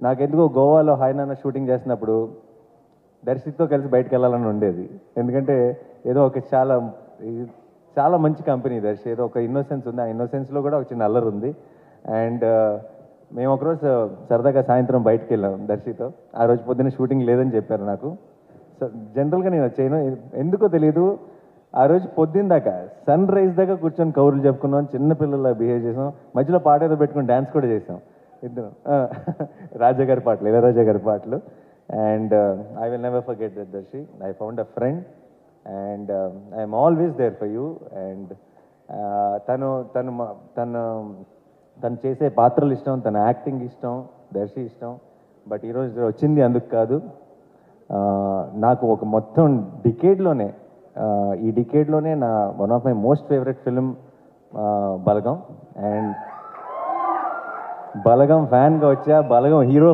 నాకెందుకో గోవాలో హాయ్ నాన్న షూటింగ్ చేసినప్పుడు దర్శితో కలిసి బయటకు వెళ్ళాలని ఉండేది. ఎందుకంటే ఏదో ఒక చాలా మంచి కంపెనీ దర్శి, ఏదో ఒక ఇన్నోసెన్స్ ఉంది. ఆ ఇన్నోసెన్స్లో కూడా ఒక చిన్న అల్లరి ఉంది. అండ్ మేము ఒకరోజు సరదాగా సాయంత్రం బయటకు వెళ్ళాం దర్శితో. ఆ రోజు పొద్దున్న షూటింగ్ లేదని చెప్పారు నాకు. సో జనరల్గా నేను చేయను, ఎందుకో తెలియదు. ఆ రోజు పొద్దున్న దాకా సన్ రైజ్ దాకా కూర్చొని కౌరులు చెప్పుకున్నాం, చిన్నపిల్లల బిహేవ్ చేసాం, మధ్యలో పాట ఏదో పెట్టుకుని డ్యాన్స్ కూడా చేసాం ఇద్దరు. రాజా గారి పాటలు, ఇళయరాజా గారి పాటలు. And I will never forget that Darshi. I found a friend and I'm always there for you. And తను తను తను తను చేసే పాత్రలు ఇష్టం, తన యాక్టింగ్ ఇష్టం, దర్శి ఇష్టం. బట్ ఈరోజు వచ్చింది అందుకు కాదు. నాకు ఒక మొత్తం డికేడ్లోనే, ఈ డికేడ్లోనే నా one of my most favourite film Balagam. And Balagam ఫ్యాన్గా వచ్చా, బలగం హీరో